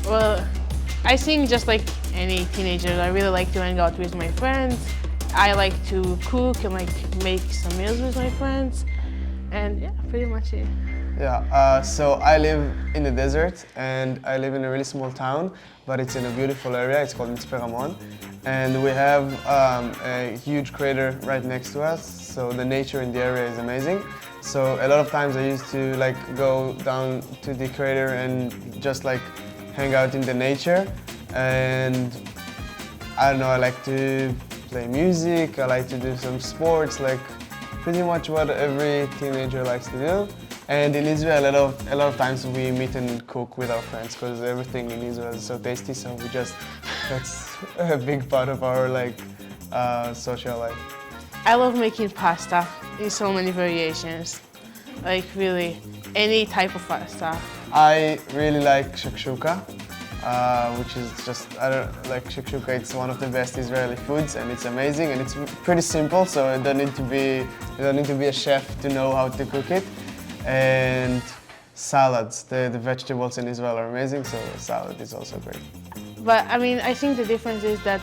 Well, I think just like any teenager, I really like to hang out with my friends. I like to cook and like make some meals with my friends. And yeah, pretty much it. Yeah, so I live in the desert and I live in a really small town, but it's in a beautiful area. It's called Mitzpe Ramon. And we have a huge crater right next to us, so the nature in the area is amazing. So a lot of times I used to like go down to the crater and just like hang out in the nature. And I don't know, I like to play music, I like to do some sports, like pretty much what every teenager likes to do. And in Israel, a lot of times we meet and cook with our friends because everything in Israel is so tasty. So that's a big part of our social life. I love making pasta in so many variations. Like really, any type of pasta. I really like shakshuka, which is just, I don't like shakshuka. It's one of the best Israeli foods, and it's amazing, and it's pretty simple. So you don't need to be a chef to know how to cook it. And salads, the vegetables in Israel are amazing, so salad is also great. But I mean, I think the difference is that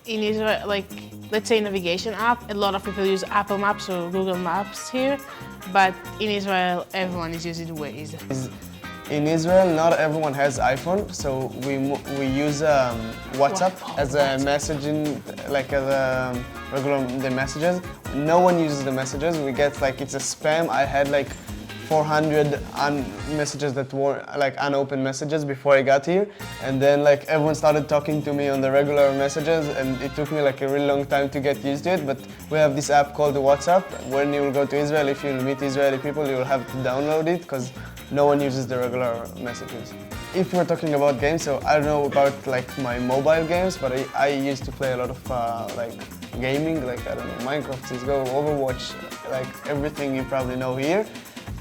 in Israel, like, let's say navigation app, a lot of people use Apple Maps or Google Maps here, but in Israel, everyone is using Waze. In Israel, not everyone has iPhone, so we use WhatsApp as a messaging, like as a regular the messages. No one uses the messages. We get like it's a spam. I had like 400 messages that were like unopened messages before I got here, and then like everyone started talking to me on the regular messages, and it took me like a really long time to get used to it. But we have this app called WhatsApp. When you will go to Israel, if you meet Israeli people, you will have to download it because no one uses the regular messages. If we're talking about games, so I don't know about like my mobile games, but I used to play a lot of like gaming, like I don't know, Minecraft, CSGO, Overwatch, like everything you probably know here.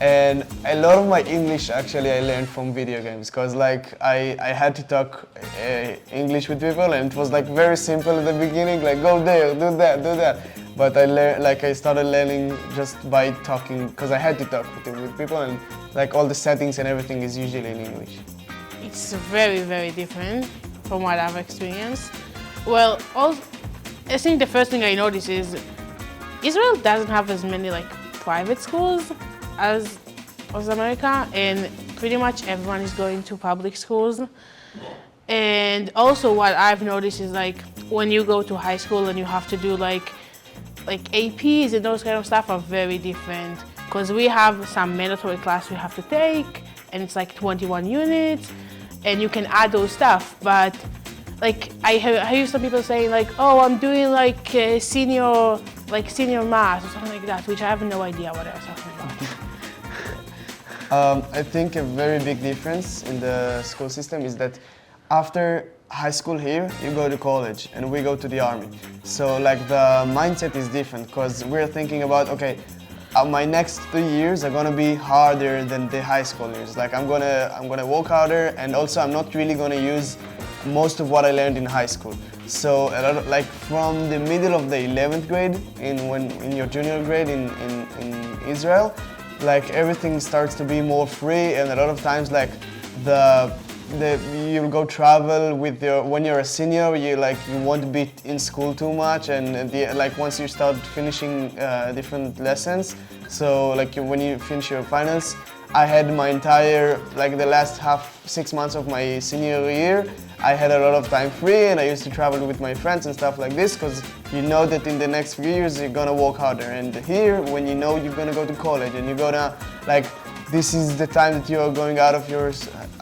And a lot of my English actually I learned from video games because like I had to talk English with people, and it was like very simple at the beginning, like go there, do that, do that. But I started learning just by talking because I had to talk with people, and like all the settings and everything is usually in English. It's very, very different from what I've experienced. Well, I think the first thing I noticed is Israel doesn't have as many like private schools as America, and pretty much everyone is going to public schools. And also what I've noticed is like when you go to high school and you have to do like APs and those kind of stuff are very different, because we have some mandatory class we have to take, and it's like 21 units, and you can add those stuff. But like I hear some people saying like, oh, I'm doing like senior math or something like that, which I have no idea what they're talking about. I think a very big difference in the school system is that after high school here, you go to college and we go to the army. So like the mindset is different because we're thinking about, okay, my next 3 years are gonna be harder than the high school years. Like I'm gonna work harder, and also I'm not really gonna use most of what I learned in high school. So a lot of, like from the middle of the 11th grade in your junior grade in Israel, like everything starts to be more free, and a lot of times like you'll go travel with when you're a senior, you won't be in school too much, and like once you start finishing different lessons, so like when you finish your finals, I had my entire, like the last 6 months of my senior year, I had a lot of time free, and I used to travel with my friends and stuff like this, because you know that in the next few years you're gonna work harder. And here, when you know you're gonna go to college and you're gonna, like, this is the time that you're going out of your,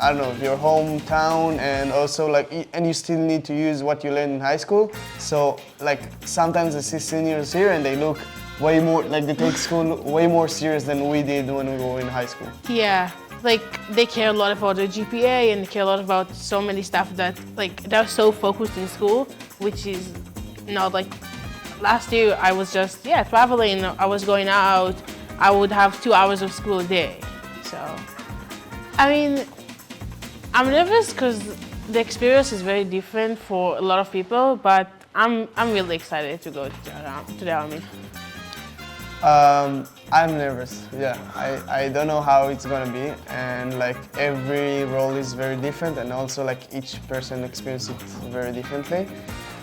I don't know, your hometown, and also like, and you still need to use what you learned in high school. So like sometimes I see seniors here and they look way more, like they take school way more serious than we did when we were in high school. Yeah, like they care a lot about their GPA, and they care a lot about so many stuff that like they're so focused in school, which is not like, last year I was just, traveling, I was going out, I would have 2 hours of school a day. So, I mean, I'm nervous because the experience is very different for a lot of people, but I'm really excited to go to the army. I'm nervous, yeah. I don't know how it's gonna be, and like every role is very different, and also like each person experiences it very differently.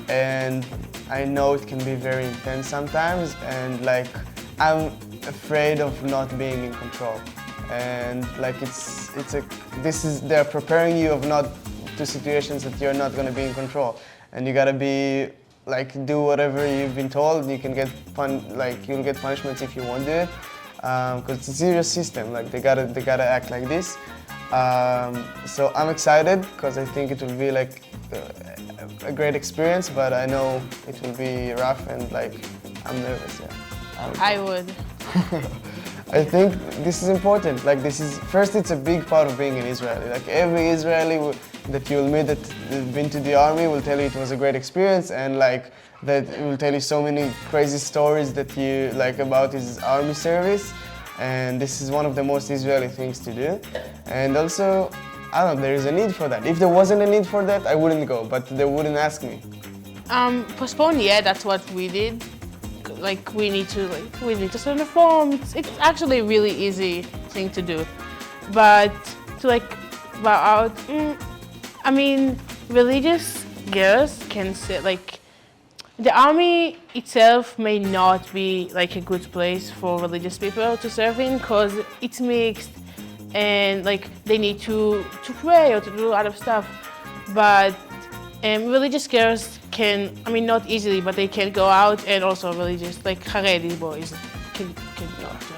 And I know it can be very intense sometimes, and like I'm afraid of not being in control. And like they're preparing you of not to situations that you're not gonna be in control, and you gotta be like do whatever you've been told. You can get you'll get punishments if you won't do it, because it's a serious system. Like they gotta act like this. So I'm excited because I think it will be like a great experience, but I know it will be rough and like I'm nervous. Yeah. I would. I think this is important. Like first, it's a big part of being an Israeli. Like every Israeli that you'll meet that has been to the army will tell you it was a great experience, and like that will tell you so many crazy stories that you like about his army service. And this is one of the most Israeli things to do. And also, I don't know, there is a need for that. If there wasn't a need for that, I wouldn't go, but they wouldn't ask me. Postpone, yeah, that's what we did. Like we need to send a form. It's actually a really easy thing to do, but to like bow out. I mean, religious girls can say like the army itself may not be like a good place for religious people to serve in because it's mixed and like they need to pray or to do a lot of stuff, but religious girls can, I mean not easily, but they can go out, and also religious, like Haredi boys can not do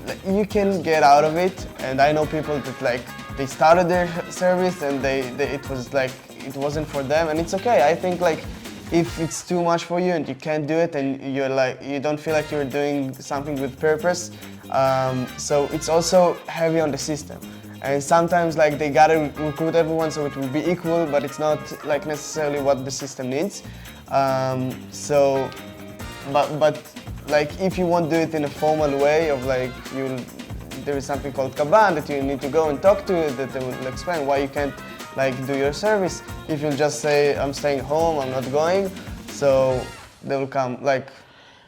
it. You can get out of it, and I know people that like they started their service and it was like it wasn't for them, and it's okay. I think like if it's too much for you and you can't do it and you're like you don't feel like you're doing something with purpose, so it's also heavy on the system. And sometimes like they gotta recruit everyone so it will be equal, but it's not like necessarily what the system needs. But like if you won't do it in a formal way of like there is something called Kaban that you need to go and talk to, that they will explain why you can't like do your service. If you'll just say I'm staying home, I'm not going, so they will come like.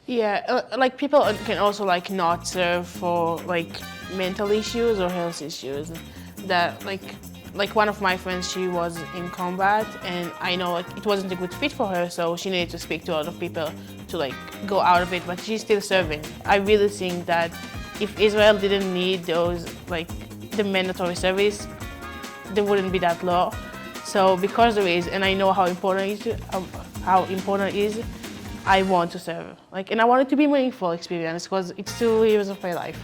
Yeah, like people can also like not serve for like mental issues or health issues. That like one of my friends, she was in combat, and I know like it wasn't a good fit for her, so she needed to speak to a lot of people to like go out of it, but she's still serving. I really think that if Israel didn't need those like the mandatory service, there wouldn't be that law. So because there is, and I know how important it is, I want to serve. Like, and I want it to be a meaningful experience because it's 2 years of my life.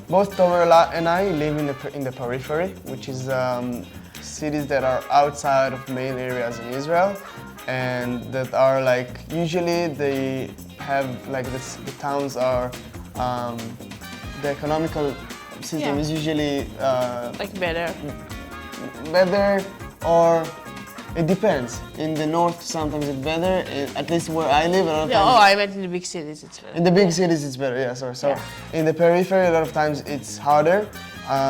Both Tomer and I live in the periphery, which is cities that are outside of main areas in Israel, and that are like usually they have like the towns are the economical system is usually like better, or it depends. In the north, sometimes it's better. At least where I live, a lot of times. Oh, I meant in the big cities, it's better. In the big cities, it's better. Yeah, sorry. So in the periphery, a lot of times it's harder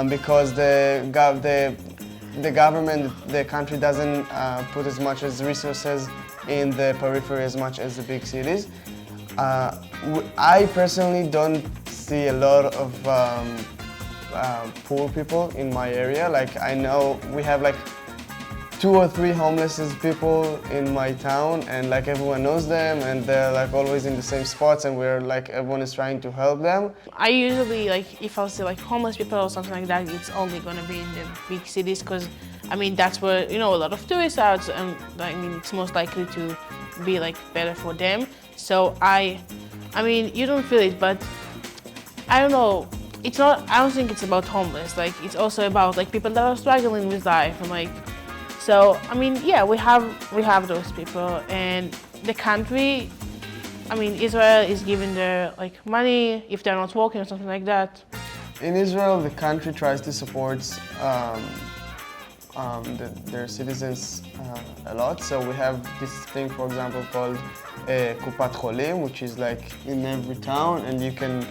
because the government, the country doesn't put as much as resources in the periphery as much as the big cities. I personally don't see a lot of poor people in my area. Like I know we have like 2 or 3 homeless people in my town, and like everyone knows them, and they're like always in the same spots, and we're like everyone is trying to help them. I usually like if I see like homeless people or something like that, it's only gonna be in the big cities because I mean that's where a lot of tourists are, and I mean it's most likely to be like better for them. So I mean you don't feel it, but I don't know. It's not. I don't think it's about homeless. Like it's also about like people that are struggling with life and like. So I mean, yeah, we have those people, and the country. I mean, Israel is giving their like money if they're not working or something like that. In Israel, the country tries to support their citizens a lot. So we have this thing, for example, called Kupat Cholim, which is like in every town, and you can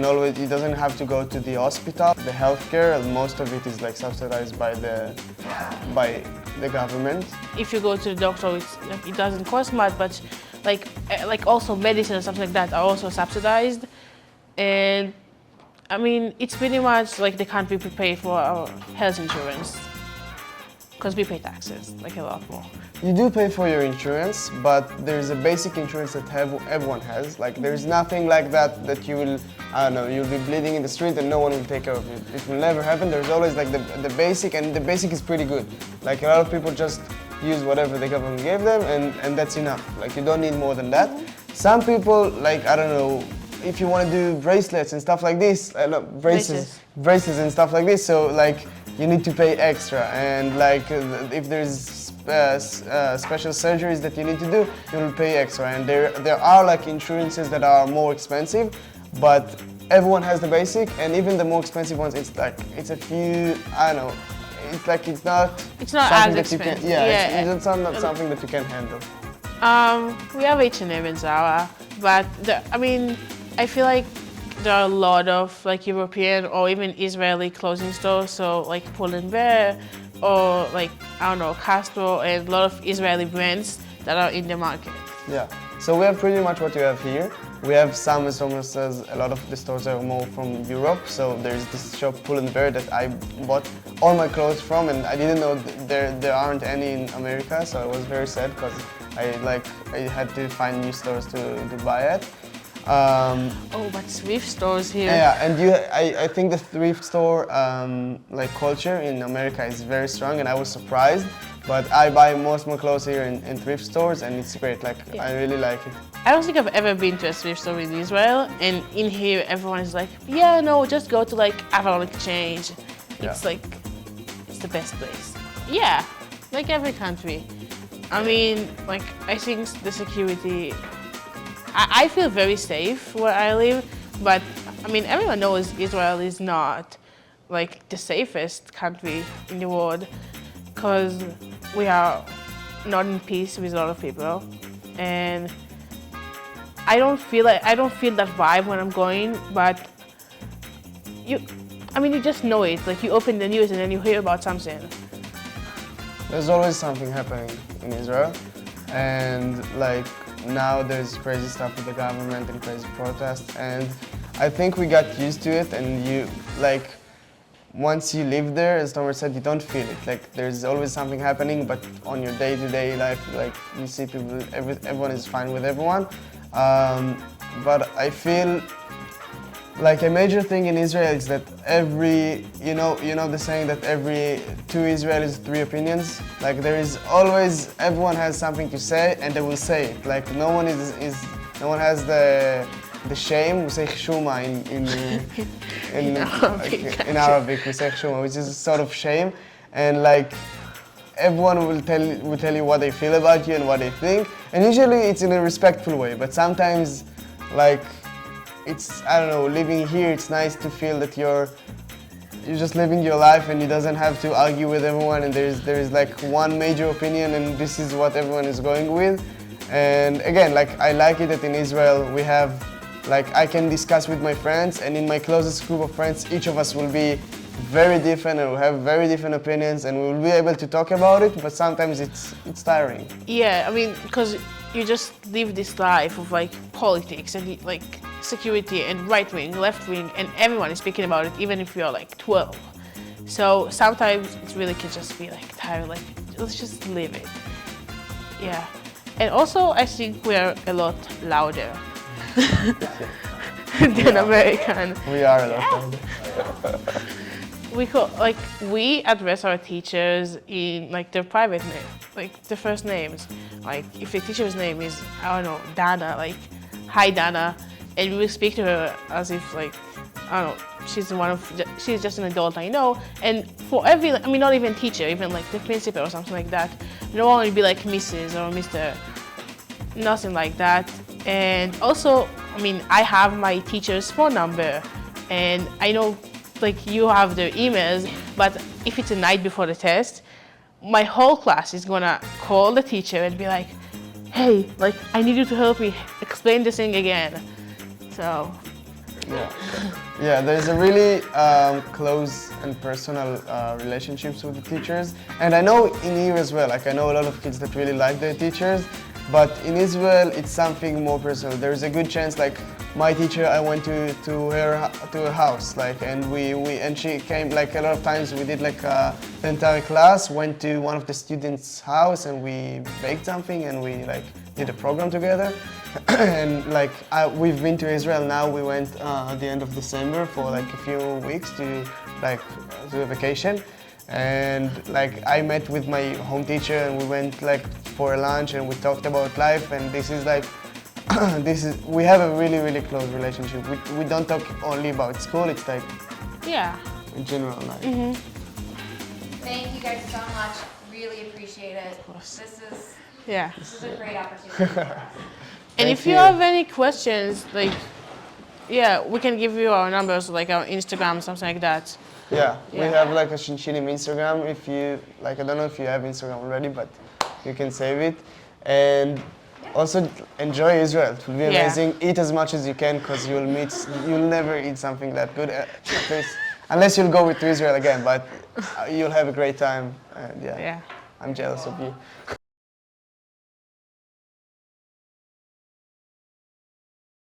always. It doesn't have to go to the hospital. The healthcare, most of it is like subsidized by the government. If you go to the doctor, it doesn't cost much, but like also medicine or something like that are also subsidized. And I mean, it's pretty much like the country we pay for our health insurance because we pay taxes, like a lot more. You do pay for your insurance, but there's a basic insurance that everyone has. Like there's nothing like that you will, I don't know, you'll be bleeding in the street and no one will take care of it. It will never happen. There's always like the basic, and the basic is pretty good. Like a lot of people just use whatever the government gave them and that's enough. Like you don't need more than that. Some people, like, I don't know, if you want to do bracelets and stuff like this, braces and stuff like this, so like you need to pay extra, and like if there's special surgeries that you need to do, you will pay extra, and there are like insurances that are more expensive, but everyone has the basic, and even the more expensive ones, it's a few, I don't know, it's not as expensive. It's not something that you can handle. We have H&M and Zara, but I feel like there are a lot of like European or even Israeli clothing stores, so like Pull & Bear or like, I don't know, Castro, and a lot of Israeli brands that are in the market. Yeah, so we have pretty much what you have here. We have some, as Thomas says, a lot of the stores are more from Europe, so there's this shop Pull & Bear that I bought all my clothes from, and I didn't know there aren't any in America, so I was very sad because I had to find new stores to buy at. But thrift stores here. Yeah, and I think the thrift store like culture in America is very strong, and I was surprised. But I buy most of my clothes here in thrift stores, and it's great. Like I really like it. I don't think I've ever been to a thrift store in Israel, and in here everyone is like, yeah, no, just go to like Avalon Exchange. It's like, it's the best place. Yeah, like every country. I mean, like I think the security. I feel very safe where I live, but I mean, everyone knows Israel is not like the safest country in the world because we are not in peace with a lot of people, and I don't feel that vibe when I'm going, but you just know it. Like you open the news and then you hear about something. There's always something happening in Israel, and like. Now there's crazy stuff with the government and crazy protests, and I think we got used to it, and you like once you live there, as Tomer said, you don't feel it. Like there's always something happening, but on your day-to-day life, like you see people, everyone is fine with everyone. But I feel like a major thing in Israel is that you know the saying that every 2 Israelis, 3 opinions. Like there is always, everyone has something to say and they will say it. Like no one has the shame. We say chshuma in Arabic. We say chshuma, which is a sort of shame, and like everyone will tell you what they feel about you and what they think. And usually it's in a respectful way, but sometimes like. It's, I don't know, living here, it's nice to feel that you're just living your life and you doesn't have to argue with everyone, and there's like one major opinion and this is what everyone is going with. And again, like I like it that in Israel we have, like I can discuss with my friends, and in my closest group of friends, each of us will be very different and we'll have very different opinions, and we'll be able to talk about it, but sometimes it's tiring. Yeah, I mean, because you just live this life of like politics and like security and right wing, left wing, and everyone is speaking about it, even if you're like 12. So sometimes it really can just be like tired, like let's just live it. Yeah. And also I think we're a lot louder than American. We are a lot louder. We address our teachers in like their private name, like the first names. Like if the teacher's name is, I don't know, Dana, like, hi Dana, and we will speak to her as if like, I don't know, she's just an adult I know. And for every, I mean, not even teacher, even like the principal or something like that, no one will be like Mrs. or Mr. Nothing like that. And also, I mean, I have my teacher's phone number, and I know like you have their emails, but if it's a night before the test, my whole class is gonna call the teacher and be like, hey, like I need you to help me explain this thing again. So yeah, there's a really close and personal relationships with the teachers, and I know in here as well, like I know a lot of kids that really like their teachers, But in Israel, it's something more personal. There's a good chance, like my teacher, I went to her house, like, and she came, like, a lot of times we did, like, the entire class went to one of the students' house and we baked something and we, like, did a program together. And like we've been to Israel now. We went at the end of December for like a few weeks to a vacation, and like I met with my home teacher and we went like for a lunch and we talked about life. And this is like we have a really close relationship. We don't talk only about school. It's like in general life. Mm-hmm. Thank you guys so much. Really appreciate it. This is a great opportunity for us. And if you have any questions, like, we can give you our numbers, like our Instagram, something like that. Yeah, we have like a ShinShinim Instagram. If you like, I don't know if you have Instagram already, but you can save it. And also enjoy Israel. It will be amazing. Eat as much as you can because you'll never eat something that good, at least, unless you'll go to Israel again. But you'll have a great time. And I'm jealous of you.